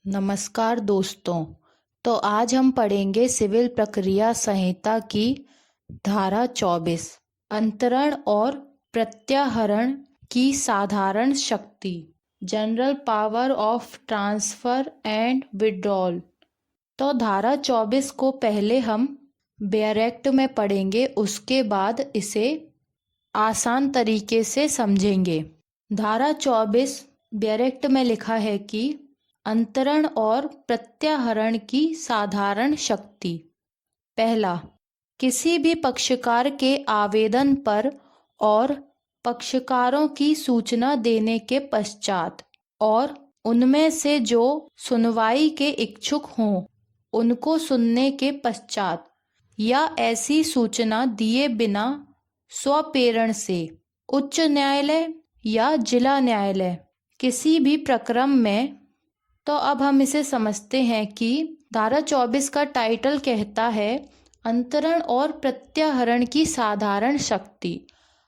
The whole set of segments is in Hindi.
नमस्कार दोस्तों। तो आज हम पढ़ेंगे सिविल प्रक्रिया संहिता की धारा 24 अंतरण और प्रत्याहरण की साधारण शक्ति, general power of transfer and withdrawal. तो धारा 24 को पहले हम डायरेक्ट में पढ़ेंगे, उसके बाद इसे आसान तरीके से समझेंगे। धारा 24 डायरेक्ट में लिखा है कि अंतरण और प्रत्याहरण की साधारण शक्ति। पहला, किसी भी पक्षकार के आवेदन पर और पक्षकारों की सूचना देने के पश्चात और उनमें से जो सुनवाई के इच्छुक हों उनको सुनने के पश्चात या ऐसी सूचना दिए बिना स्वप्रेरण से उच्च न्यायालय या जिला न्यायालय किसी भी प्रकरण में। तो अब हम इसे समझते हैं कि धारा 24 का टाइटल कहता है अंतरण और प्रत्याहरण की साधारण शक्ति।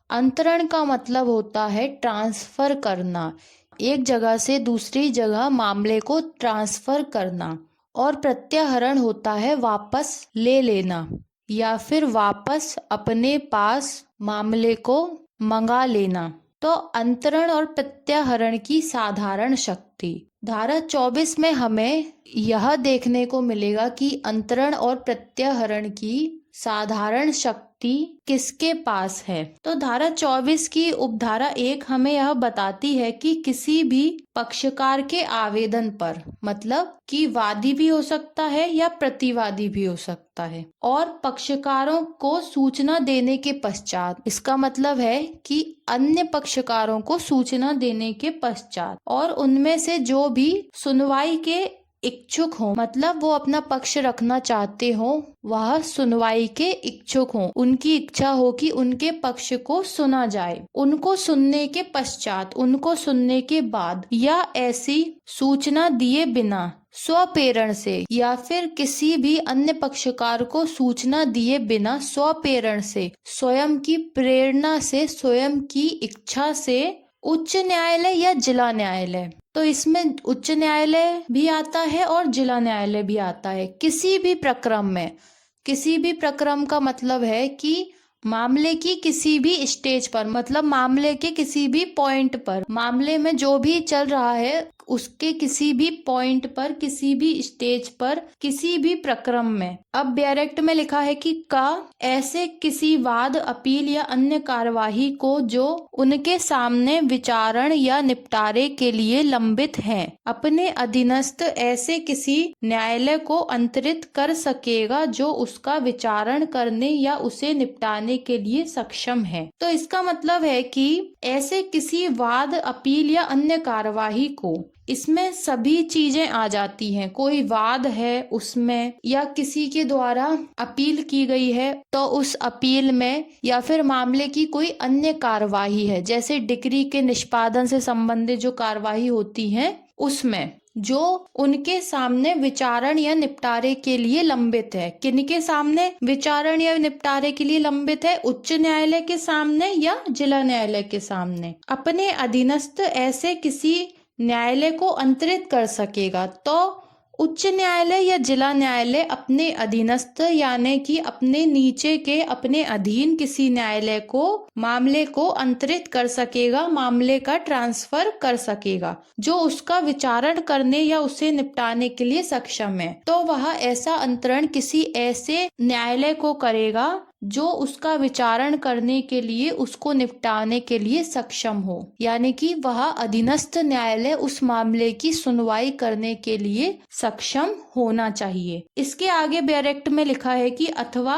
अंतरण का मतलब होता है ट्रांसफर करना, एक जगह से दूसरी जगह मामले को ट्रांसफर करना, और प्रत्याहरण होता है वापस ले लेना या फिर वापस अपने पास मामले को मंगा लेना। तो अंतरण और प्रत्याहरण की साधारण शक्ति धारा 24 में हमें यह देखने को मिलेगा कि अंतरण और प्रत्याहरण की साधारण शक्ति किसके पास है। तो धारा 24 की उपधारा 1 हमें यह बताती है कि किसी भी पक्षकार के आवेदन पर, मतलब कि वादी भी हो सकता है या प्रतिवादी भी हो सकता है, और पक्षकारों को सूचना देने के पश्चात, इसका मतलब है कि अन्य पक्षकारों को सूचना देने के पश्चात और उनमें से जो भी सुनवाई के इच्छुक हो, मतलब वो अपना पक्ष रखना चाहते हो, वह सुनवाई के इच्छुक हो, उनकी इच्छा हो कि उनके पक्ष को सुना जाए, उनको सुनने के पश्चात, उनको सुनने के बाद या ऐसी सूचना दिए बिना स्वप्रेरण से या फिर किसी भी अन्य पक्षकार को सूचना दिए बिना स्वप्रेरण से, स्वयं की प्रेरणा से, स्वयं की इच्छा से उच्च न्यायालय या जिला न्यायालय, तो इसमें उच्च न्यायालय भी आता है और जिला न्यायालय भी आता है, किसी भी प्रकरण में। किसी भी प्रकरण का मतलब है कि मामले की किसी भी स्टेज पर, मतलब मामले के किसी भी पॉइंट पर, मामले में जो भी चल रहा है उसके किसी भी पॉइंट पर, किसी भी स्टेज पर, किसी भी प्रकरण में। अब डायरेक्ट में लिखा है कि ऐसे किसी वाद, अपील या अन्य कार्यवाही को जो उनके सामने विचारण या निपटारे के लिए लंबित है, अपने अधीनस्थ ऐसे किसी न्यायालय को अंतरित कर सकेगा जो उसका विचारण करने या उसे निपटाने के लिए सक्षम है। तो इसका मतलब है कि ऐसे किसी वाद, अपील या अन्य कार्यवाही को, इसमें सभी चीजें आ जाती हैं। कोई वाद है उसमें, या किसी के द्वारा अपील की गई है तो उस अपील में, या फिर मामले की कोई अन्य कार्यवाही है, जैसे डिक्री के निष्पादन से संबंधित जो कार्यवाही होती है उसमें, जो उनके सामने विचारण या निपटारे के लिए लंबित है। किनके सामने विचारण या निपटारे के लिए लंबित है? उच्च न्यायालय के सामने या जिला न्यायालय के सामने। अपने अधीनस्थ ऐसे किसी न्यायालय को अंतरित कर सकेगा। तो उच्च न्यायालय या जिला न्यायालय अपने अधीनस्थ, यानी कि अपने नीचे के, अपने अधीन किसी न्यायालय को, मामले को अंतरित कर सकेगा, मामले का ट्रांसफर कर सकेगा, जो उसका विचारण करने या उसे निपटाने के लिए सक्षम है। तो वह ऐसा अंतरण किसी ऐसे न्यायालय को करेगा जो उसका विचारण करने के लिए, उसको निपटाने के लिए सक्षम हो, यानी कि वह अधीनस्थ न्यायालय उस मामले की सुनवाई करने के लिए सक्षम होना चाहिए। इसके आगे डायरेक्ट में लिखा है कि अथवा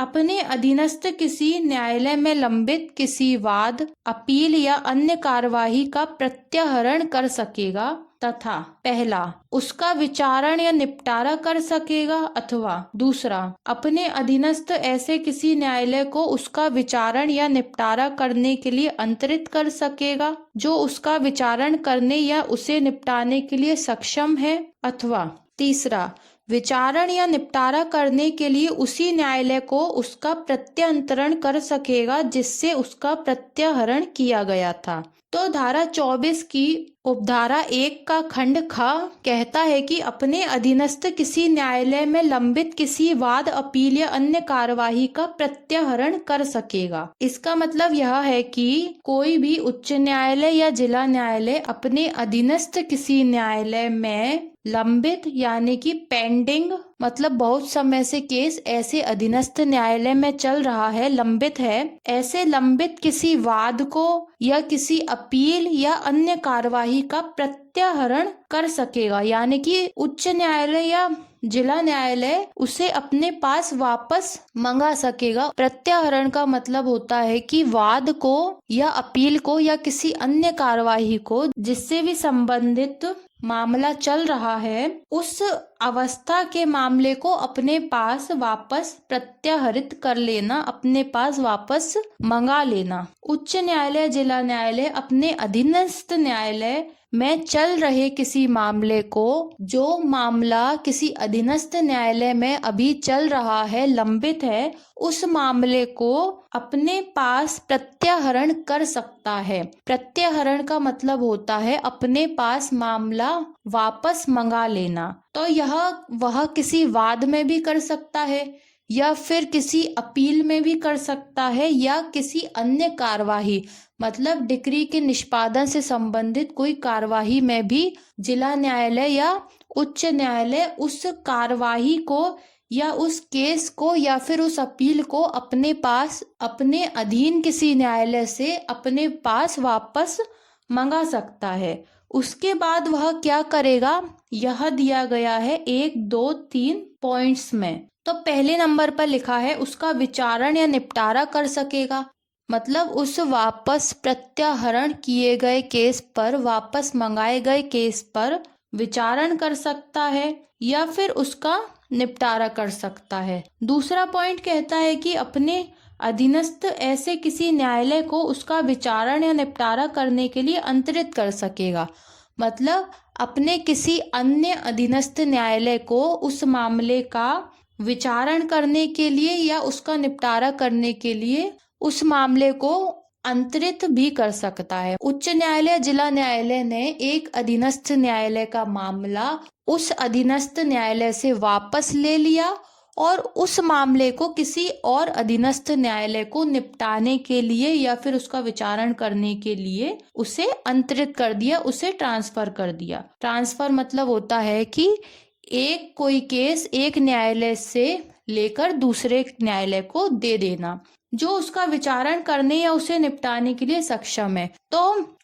अपने अधीनस्थ किसी न्यायालय में लंबित किसी वाद, अपील या अन्य कार्यवाही का प्रत्याहरण कर सकेगा तथा पहला, उसका विचारण या निपटारा कर सकेगा, अथवा दूसरा, अपने अधीनस्थ ऐसे किसी न्यायालय को उसका विचारण या निपटारा करने के लिए अंतरित कर सकेगा जो उसका विचारण करने या उसे निपटाने के लिए सक्षम है, अथवा तीसरा, विचारण या निपटारा करने के लिए उसी न्यायालय को उसका प्रत्यंतरण कर सकेगा जिससे उसका प्रत्याहरण किया गया था। तो धारा 24 की उपधारा 1 का खंड ख कहता है कि अपने अधीनस्थ किसी न्यायालय में लंबित किसी वाद, अपील या अन्य कार्यवाही का प्रत्याहरण कर सकेगा। इसका मतलब यह है कि कोई भी उच्च न्यायालय या जिला न्यायालय अपने अधीनस्थ किसी न्यायालय में लंबित यानी कि पेंडिंग मतलब बहुत समय से केस ऐसे अधीनस्थ न्यायालय में चल रहा है, लंबित है, ऐसे लंबित किसी वाद को या किसी अपील या अन्य कार्यवाही का प्रत्याहरण कर सकेगा। यानी कि उच्च न्यायालय या जिला न्यायालय उसे अपने पास वापस मंगा सकेगा। प्रत्याहरण का मतलब होता है कि वाद को या अपील को या किसी अन्य कार्यवाही को जिससे भी संबंधित मामला चल रहा है, उस अवस्था के मामले को अपने पास वापस प्रत्याहरित कर लेना, अपने पास वापस मंगा लेना। उच्च न्यायालय, जिला न्यायालय अपने अधीनस्थ न्यायालय में चल रहे किसी मामले को, जो मामला किसी अधीनस्थ न्यायालय में अभी चल रहा है, लंबित है, उस मामले को अपने पास प्रत्याहरण कर सकता है। प्रत्याहरण का मतलब होता है अपने पास मामला वापस मंगा लेना। तो यह वह किसी वाद में भी कर सकता है या फिर किसी अपील में भी कर सकता है या किसी अन्य कार्यवाही मतलब डिक्री के निष्पादन से संबंधित कोई कार्यवाही में भी जिला न्यायालय या उच्च न्यायालय उस कार्यवाही को या उस केस को या फिर उस अपील को अपने पास, अपने अधीन किसी न्यायालय से अपने पास वापस मंगा सकता है। उसके बाद वह क्या करेगा, यह दिया गया है 1, 2, 3 पॉइंट्स में। तो पहले नंबर पर लिखा है उसका विचारण या निपटारा कर सकेगा, मतलब उस वापस प्रत्याहरण किए गए केस पर, वापस मंगाए गए केस पर विचारण कर सकता है या फिर उसका निपटारा कर सकता है। दूसरा पॉइंट कहता है कि अपने अधीनस्थ ऐसे किसी न्यायालय को उसका विचारण या निपटारा करने के लिए अंतरित कर सकेगा, मतलब अपने किसी अन्य अधीनस्थ न्यायालय को उस मामले का विचारण करने के लिए या उसका निपटारा करने के लिए उस मामले को अंतरित भी कर सकता है। उच्च न्यायालय, जिला न्यायालय ने एक अधीनस्थ न्यायालय का मामला उस अधीनस्थ न्यायालय से वापस ले लिया और उस मामले को किसी और अधीनस्थ न्यायालय को निपटाने के लिए या फिर उसका विचारण करने के लिए उसे अंतरित कर दिया, उसे ट्रांसफर कर दिया। ट्रांसफर मतलब होता है कि एक कोई केस एक न्यायालय से लेकर दूसरे न्यायालय को दे देना जो उसका विचारण करने या उसे निपटाने के लिए सक्षम है। तो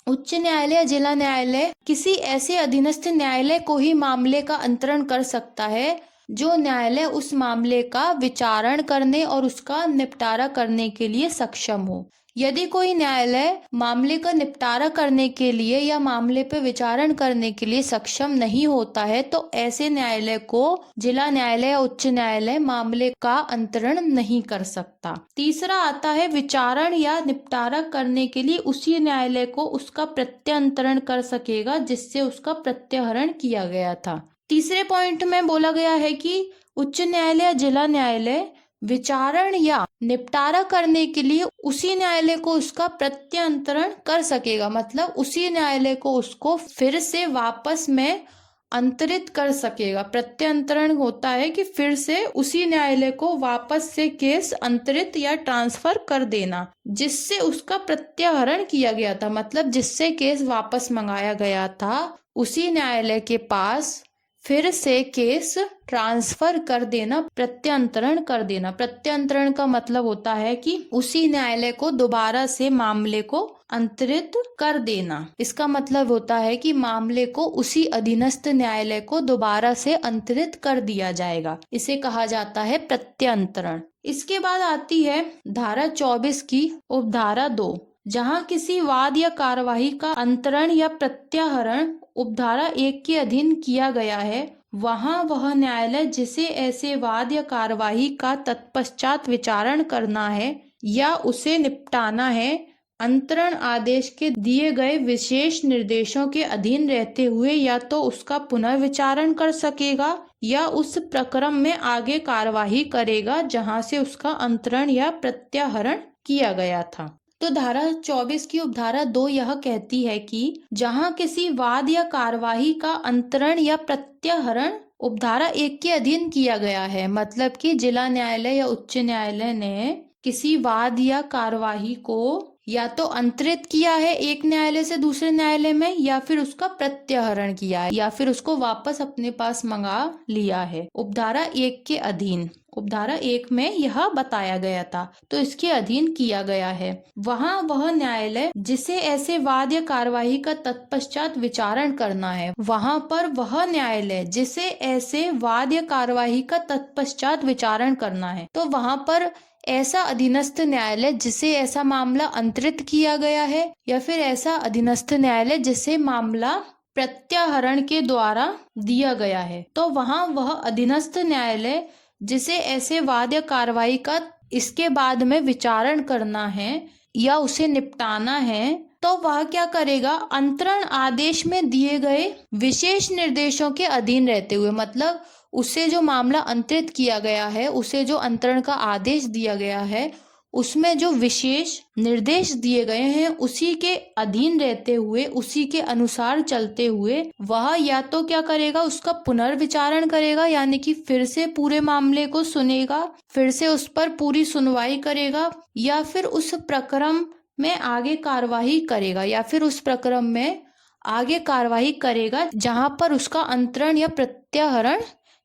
उच्च न्यायालय, जिला न्यायालय किसी ऐसे अधीनस्थ न्यायालय को ही मामले का अंतरण कर सकता है जो न्यायालय उस मामले का विचारण करने और उसका निपटारा करने के लिए सक्षम हो। यदि कोई न्यायालय मामले का निपटारा करने के लिए या मामले पर विचारण करने के लिए सक्षम नहीं होता है तो ऐसे न्यायालय को जिला न्यायालय या उच्च न्यायालय मामले का अंतरण नहीं कर सकता। तीसरा आता है विचारण या निपटारा करने के लिए उसी न्यायालय को उसका प्रत्यंतरण कर सकेगा जिससे उसका प्रत्याहरण किया गया था। तीसरे पॉइंट में बोला गया है कि उच्च न्यायालय, जिला न्यायालय विचारण या निपटारा करने के लिए उसी न्यायालय को उसका प्रत्यंतरण कर सकेगा, मतलब उसी न्यायालय को उसको फिर से वापस में अंतरित कर सकेगा। प्रत्यंतरण होता है कि फिर से उसी न्यायालय को वापस से केस अंतरित या ट्रांसफर कर देना जिससे उसका प्रत्याहरण किया गया था, मतलब जिससे केस वापस मंगाया गया था उसी न्यायालय के पास फिर से केस ट्रांसफर कर देना, प्रत्यंतरण कर देना। प्रत्यंतरण का मतलब होता है कि उसी न्यायालय को दोबारा से मामले को अंतरित कर देना। इसका मतलब होता है कि मामले को उसी अधीनस्थ न्यायालय को दोबारा से अंतरित कर दिया जाएगा, इसे कहा जाता है प्रत्यंतरण। इसके बाद आती है धारा 24 की उपधारा 2, जहाँ किसी वाद या कार्यवाही का अंतरण या प्रत्याहरण उपधारा 1 के अधीन किया गया है, वहाँ वह न्यायालय जिसे ऐसे वाद या कार्यवाही का तत्पश्चात विचारण करना है या उसे निपटाना है, अंतरण आदेश के दिए गए विशेष निर्देशों के अधीन रहते हुए या तो उसका पुनर्विचारण कर सकेगा या उस प्रक्रम में आगे कार्यवाही करेगा जहाँ से उसका अंतरण या प्रत्याहरण किया गया था। तो धारा 24 की उपधारा 2 यह कहती है कि जहां किसी वाद या कार्यवाही का अंतरण या प्रत्याहरण उपधारा 1 के अधीन किया गया है, मतलब कि जिला न्यायालय या उच्च न्यायालय ने किसी वाद या कार्यवाही को या तो अंतरित किया है एक न्यायालय से दूसरे न्यायालय में, या फिर उसका प्रत्याहरण किया है, या फिर उसको वापस अपने पास मंगा लिया है उपधारा 1 के अधीन। उपधारा 1 में यह बताया गया था, तो इसके अधीन किया गया है। वहाँ वह न्यायालय जिसे ऐसे वाद या कार्यवाही का तत्पश्चात विचारण करना है, वहाँ पर वह न्यायालय जिसे ऐसे वाद या कार्यवाही का तत्पश्चात विचारण करना है, तो वहाँ पर ऐसा अधीनस्थ न्यायालय जिसे ऐसा मामला अंतरित किया गया है, या फिर ऐसा अधीनस्थ न्यायालय जिसे मामला प्रत्याहरण के द्वारा दिया गया है, तो वहाँ वह अधीनस्थ न्यायालय जिसे ऐसे वाद या कार्यवाही का इसके बाद में विचारण करना है या उसे निपटाना है, तो वह क्या करेगा, अंतरण आदेश में दिए गए विशेष निर्देशों के अधीन रहते हुए, मतलब उसे जो मामला अंतरित किया गया है, उसे जो अंतरण का आदेश दिया गया है, उसमें जो विशेष निर्देश दिए गए हैं उसी के अधीन रहते हुए, उसी के अनुसार चलते हुए वह या तो क्या करेगा, उसका पुनर्विचारण करेगा, यानी कि फिर से पूरे मामले को सुनेगा, फिर से उस पर पूरी सुनवाई करेगा, या फिर उस प्रकरण में आगे कार्यवाही करेगा, या फिर उस प्रकरण में आगे कार्यवाही करेगा जहां पर उसका अंतरण या प्रत्याहरण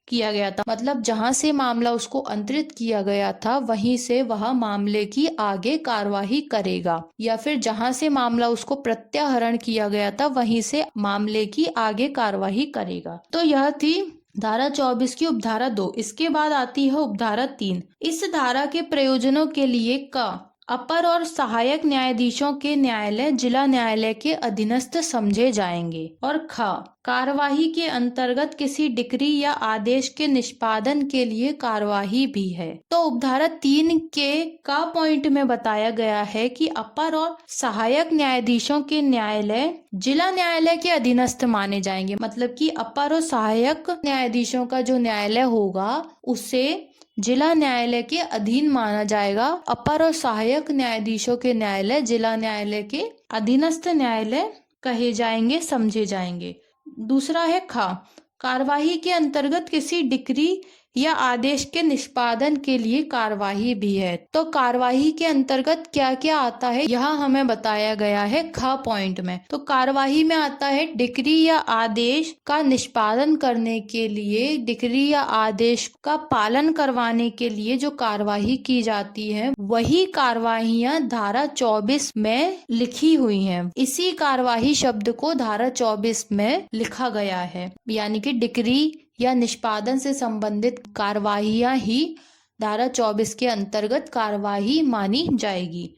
किया गया था, मतलब जहां से मामला उसको अंतरित किया गया था वहीं से वह मामले की आगे कार्यवाही करेगा, या फिर जहां से मामला उसको प्रत्याहरण किया गया था वहीं से मामले की आगे कार्यवाही करेगा। तो यह थी धारा 24 की उपधारा 2। इसके बाद आती है उपधारा 3। इस धारा के प्रयोजनों के लिए क अपर और सहायक न्यायाधीशों के न्यायालय जिला न्यायालय के अधीनस्थ समझे जाएंगे, और ख कार्यवाही के अंतर्गत किसी डिक्री या आदेश के निष्पादन के लिए कार्यवाही भी है। तो उपधारा 3 के का पॉइंट में बताया गया है कि अपर और सहायक न्यायाधीशों के न्यायालय जिला न्यायालय के अधीनस्थ माने जाएंगे, मतलब कि अपर और सहायक न्यायाधीशों का जो न्यायालय होगा उसे जिला न्यायालय के अधीन माना जाएगा। अपर और सहायक न्यायाधीशों के न्यायालय जिला न्यायालय के अधीनस्थ न्यायालय कहे जाएंगे, समझे जाएंगे। दूसरा है ख कार्यवाही के अंतर्गत किसी डिक्री या आदेश के निष्पादन के लिए कार्यवाही भी है। तो कार्यवाही के अंतर्गत क्या क्या आता है यह हमें बताया गया है ख पॉइंट में। तो कार्यवाही में आता है डिक्री या आदेश का निष्पादन करने के लिए, डिक्री या आदेश का पालन करवाने के लिए जो कार्यवाही की जाती है वही कार्यवाहियां धारा 24 में लिखी हुई हैं। इसी कार्यवाही शब्द को धारा 24 में लिखा गया है, यानी कि डिक्री या निष्पादन से संबंधित कार्यवाहियां ही धारा 24 के अंतर्गत कार्यवाही मानी जाएगी।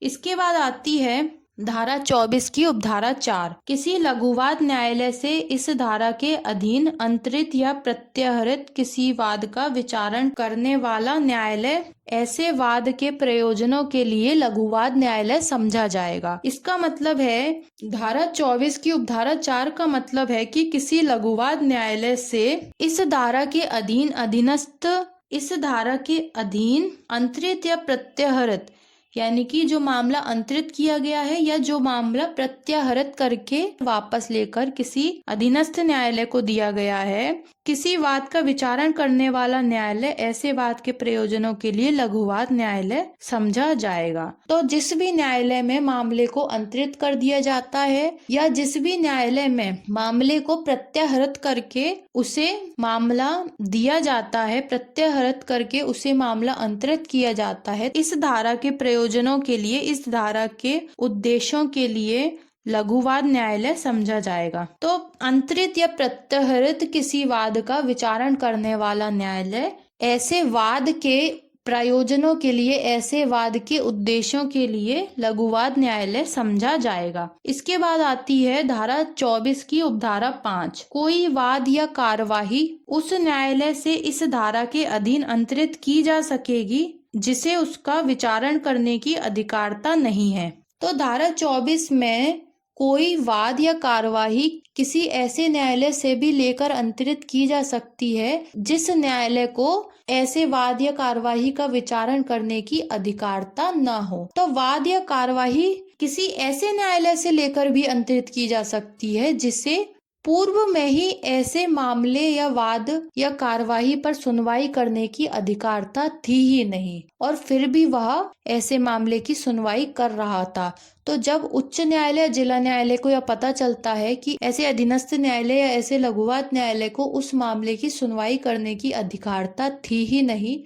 इसके बाद आती है धारा 24 की उपधारा 4। किसी लघुवाद न्यायालय से इस धारा के अधीन अंतरित या प्रत्याहृत किसी वाद का विचारण करने वाला न्यायालय ऐसे वाद के प्रयोजनों के लिए लघुवाद न्यायालय समझा जाएगा। इसका मतलब है धारा 24 की उपधारा 4 का मतलब है कि किसी लघुवाद न्यायालय से इस धारा के अधीन अधीनस्थ, इस धारा के अधीन अंतरित या प्रत्याहृत, यानी कि जो मामला अंतरित किया गया है या जो मामला प्रत्याहृत करके वापस लेकर किसी अधीनस्थ न्यायालय को दिया गया है, किसी वाद का विचारण करने वाला न्यायालय ऐसे वाद के प्रयोजनों के लिए लघुवाद न्यायालय समझा जाएगा। तो जिस भी न्यायालय में मामले को अंतरित कर दिया जाता है या जिस भी न्यायालय में मामले को प्रत्याहृत करके उसे मामला दिया जाता है, प्रत्याहृत करके उसे मामला अंतरित किया जाता है, इस धारा के प्रयोजनों के लिए, इस धारा के उद्देश्यों के लिए लघुवाद न्यायालय समझा जाएगा। तो अंतरित या प्रत्याहृत किसी वाद का विचारण करने वाला न्यायालय ऐसे वाद के प्रयोजनों के लिए, ऐसे वाद के उद्देश्यों के लिए लघुवाद न्यायालय समझा जाएगा। इसके बाद आती है धारा 24 की उपधारा 5। कोई वाद या कार्यवाही उस न्यायालय से इस धारा के अधीन अंतरित की जा सकेगी जिसे उसका विचारण करने की अधिकारता नहीं है। तो धारा 24 में कोई वाद या कार्यवाही किसी ऐसे न्यायालय से भी लेकर अंतरित की जा सकती है जिस न्यायालय को ऐसे वाद या कार्यवाही का विचारण करने की अधिकारता न हो। तो वाद या कार्यवाही किसी ऐसे न्यायालय से लेकर भी अंतरित की जा सकती है जिसे पूर्व में ही ऐसे मामले या वाद या कार्यवाही पर सुनवाई करने की अधिकारता थी ही नहीं, और फिर भी वह ऐसे मामले की सुनवाई कर रहा था। तो जब उच्च न्यायालय जिला न्यायालय को यह पता चलता है कि ऐसे अधीनस्थ न्यायालय या ऐसे लघुवाद न्यायालय को उस मामले की सुनवाई करने की अधिकारता थी ही नहीं,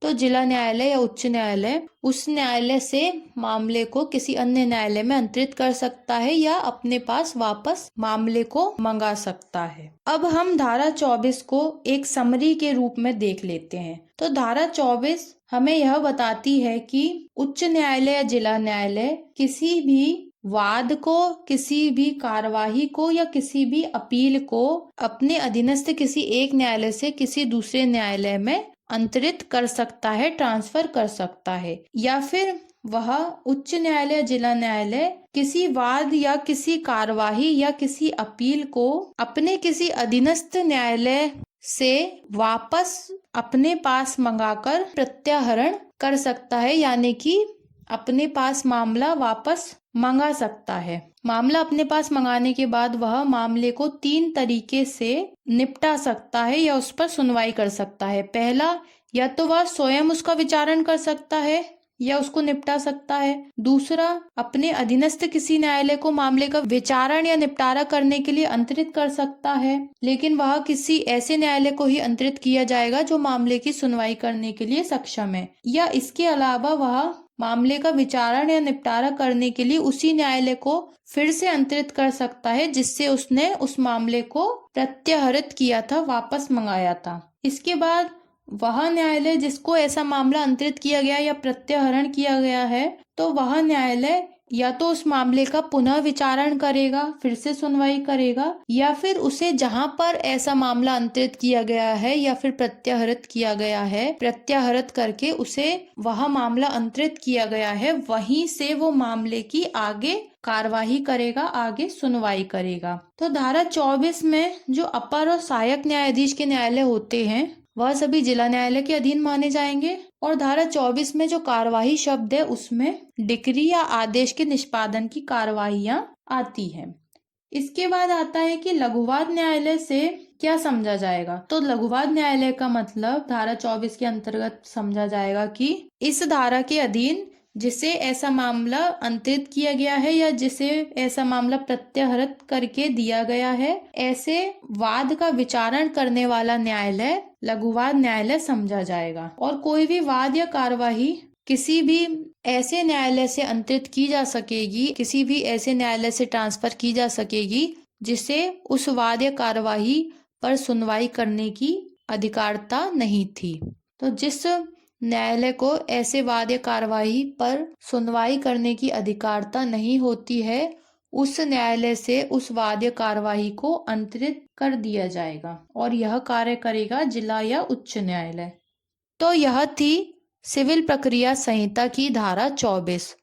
तो जिला न्यायालय या उच्च न्यायालय उस न्यायालय से मामले को किसी अन्य न्यायालय में अंतरित कर सकता है या अपने पास वापस मामले को मंगा सकता है। अब हम धारा 24 को एक समरी के रूप में देख लेते हैं। तो धारा 24 हमें यह बताती है कि उच्च न्यायालय या जिला न्यायालय किसी भी वाद को, किसी भी कार्यवाही को या किसी भी अपील को अपने अधीनस्थ किसी एक न्यायालय से किसी दूसरे न्यायालय में अंतरित कर सकता है, ट्रांसफर कर सकता है, या फिर वह उच्च न्यायालय जिला न्यायालय किसी वाद या किसी कार्यवाही या किसी अपील को अपने किसी अधीनस्थ न्यायालय से वापस अपने पास मंगाकर प्रत्याहरण कर सकता है, यानी कि अपने पास मामला वापस मंगा सकता है। मामला अपने पास मंगाने के बाद वह मामले को 3 तरीके से निपटा सकता है या उस पर सुनवाई कर सकता है। पहला, या तो वह स्वयं उसका विचारण कर सकता है या उसको निपटा सकता है। दूसरा, अपने अधीनस्थ किसी न्यायालय को मामले का विचारण या निपटारा करने के लिए अंतरित कर सकता है, लेकिन वह किसी ऐसे न्यायालय को ही अंतरित किया जाएगा जो मामले की सुनवाई करने के लिए सक्षम है। या इसके अलावा वह मामले का विचारण या निपटारा करने के लिए उसी न्यायालय को फिर से अंतरित कर सकता है जिससे उसने उस मामले को प्रत्याहरित किया था, वापस मंगाया था। इसके बाद वह न्यायालय जिसको ऐसा मामला अंतरित किया गया या प्रत्याहरण किया गया है, तो वह न्यायालय या तो उस मामले का पुनः विचारण करेगा, फिर से सुनवाई करेगा, या फिर उसे जहां पर ऐसा मामला अंतरित किया गया है या फिर प्रत्याहरित किया गया है, प्रत्याहरित करके उसे वह मामला अंतरित किया गया है वहीं से वो मामले की आगे कार्यवाही करेगा, आगे सुनवाई करेगा। तो धारा 24 में जो अपर और सहायक न्यायाधीश के न्यायालय होते हैं वह सभी जिला न्यायालय के अधीन माने जाएंगे, और धारा 24 में जो कार्यवाही शब्द है उसमें डिक्री या आदेश के निष्पादन की कार्यवाहियां आती हैं। इसके बाद आता है कि लघुवाद न्यायालय से क्या समझा जाएगा। तो लघुवाद न्यायालय का मतलब धारा 24 के अंतर्गत समझा जाएगा कि इस धारा के अधीन जिसे ऐसा मामला अंतरित किया गया है या जिसे ऐसा मामला प्रत्याहरित करके दिया गया है, ऐसे वाद का विचारण करने वाला न्यायालय लघुवाद न्यायालय समझा जाएगा। और कोई भी वाद या कार्यवाही किसी भी ऐसे न्यायालय से अंतरित की जा सकेगी, किसी भी ऐसे न्यायालय से ट्रांसफर की जा सकेगी जिसे उस वाद या कार्यवाही पर सुनवाई करने की अधिकारता नहीं थी। तो जिस न्यायालय को ऐसे वाद या कार्यवाही पर सुनवाई करने की अधिकारता नहीं होती है, उस न्यायालय से उस वाद या कार्यवाही को अंतरित कर दिया जाएगा, और यह कार्य करेगा जिला या उच्च न्यायालय। तो यह थी सिविल प्रक्रिया संहिता की धारा 24।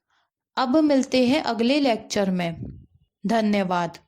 अब मिलते हैं अगले लेक्चर में। धन्यवाद।